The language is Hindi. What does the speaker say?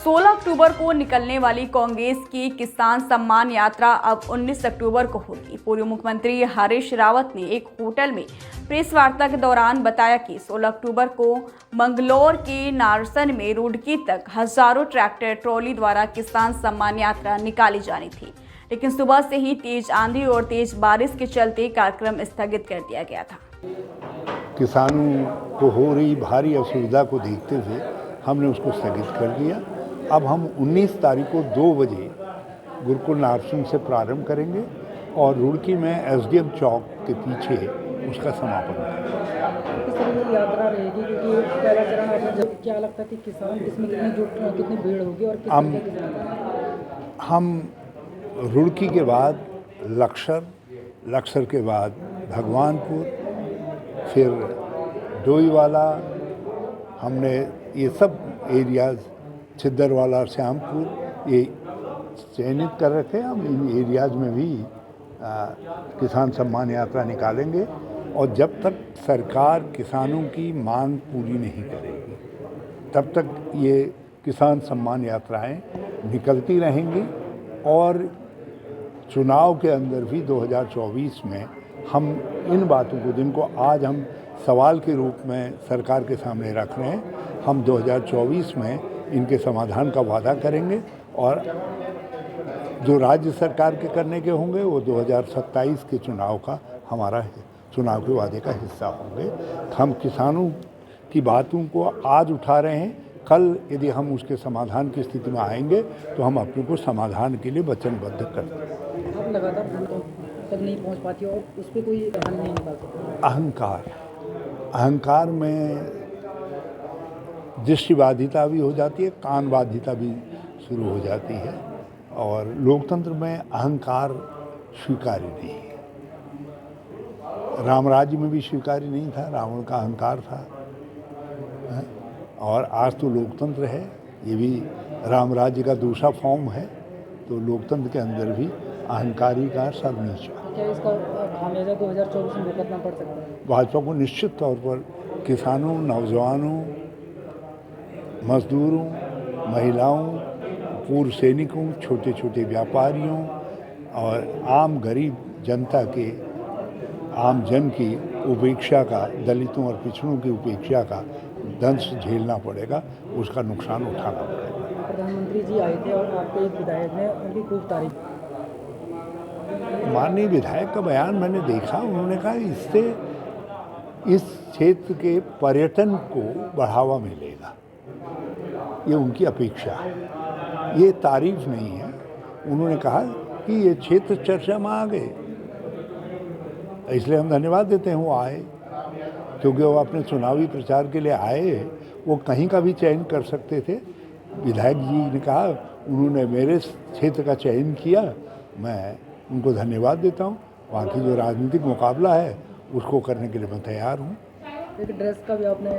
16 अक्टूबर को निकलने वाली कांग्रेस की किसान सम्मान यात्रा अब 19 अक्टूबर को होगी। पूर्व मुख्यमंत्री हरीश रावत ने एक होटल में प्रेस वार्ता के दौरान बताया कि 16 अक्टूबर को मंगलौर के नारसन में रुड़की तक हजारों ट्रैक्टर ट्रॉली द्वारा किसान सम्मान यात्रा निकाली जानी थी, लेकिन सुबह से ही तेज आंधी और तेज बारिश के चलते कार्यक्रम स्थगित कर दिया गया था। किसानों को हो रही भारी असुविधा को देखते हुए हमने उसको स्थगित कर दिया। अब हम 19 तारीख को 2 बजे गुरुकुल नारसन से प्रारंभ करेंगे और रुड़की में एसडीएम चौक के पीछे उसका समापन करेंगे। किस तरह की यात्रा रहेगी, क्योंकि पहला चरण आपने जब क्या लगता है कि किसान इसमें कितनी भीड़ होगी और किस तरह के किसान? हम रुड़की के बाद लक्सर के बाद भगवानपुर, फिर डोईवाला, हमने ये सब एरियाज़, छिद्दरवाला, श्यामपुर, ये चयनित कर रखे। हम इन एरियाज़ में भी किसान सम्मान यात्रा निकालेंगे और जब तक सरकार किसानों की मांग पूरी नहीं करेगी तब तक ये किसान सम्मान यात्राएं निकलती रहेंगी। और चुनाव के अंदर भी 2024 में हम इन बातों को, जिनको आज हम सवाल के रूप में सरकार के सामने रख रहे हैं, हम 2024 में इनके समाधान का वादा करेंगे और जो राज्य सरकार के करने के होंगे वो 2027 के चुनाव का हमारा चुनाव के वादे का हिस्सा होंगे। हम किसानों की बातों को आज उठा रहे हैं, कल यदि हम उसके समाधान की स्थिति में आएंगे तो हम अपने को समाधान के लिए वचनबद्ध कर देंगे। आप लगातार तक नहीं पहुंच पाती और उस पर कोई हल नहीं निकाल सकते। अहंकार में दृष्टिबाधिता भी हो जाती है, कान बाधिता भी शुरू हो जाती है और लोकतंत्र में अहंकार स्वीकार्य नहीं है। राम राज्य में भी स्वीकार्य नहीं था, रावण का अहंकार था। और आज तो लोकतंत्र है, ये भी राम राज्य का दूसरा फॉर्म है, तो लोकतंत्र के अंदर भी अहंकारी का सब नीचा। क्या इसका खामियाजा 2024 में भुगतना पड़ सकता है? भाजपा को निश्चित तौर पर किसानों, नौजवानों, मजदूरों, महिलाओं, पूर्व सैनिकों, छोटे छोटे व्यापारियों और आम गरीब जनता के, आम जन की उपेक्षा का, दलितों और पिछड़ों की उपेक्षा का दंश झेलना पड़ेगा, उसका नुकसान उठाना पड़ेगा। प्रधानमंत्री जी आए थे और आपके एक विधायक ने उनकी खूब तारीफ। माननीय विधायक का बयान मैंने देखा, उन्होंने कहा इससे इस क्षेत्र के पर्यटन को बढ़ावा मिलेगा, ये उनकी अपेक्षा है, ये तारीफ नहीं है। उन्होंने कहा कि ये क्षेत्र चर्चा में आ गए, इसलिए हम धन्यवाद देते हैं वो आए, क्योंकि वो अपने चुनावी प्रचार के लिए आए, वो कहीं का भी चयन कर सकते थे। विधायक जी ने कहा उन्होंने मेरे क्षेत्र का चयन किया, मैं उनको धन्यवाद देता हूँ। बाकी जो राजनीतिक मुकाबला है उसको करने के लिए मैं तैयार हूँ। एक ड्रेस का भी आपने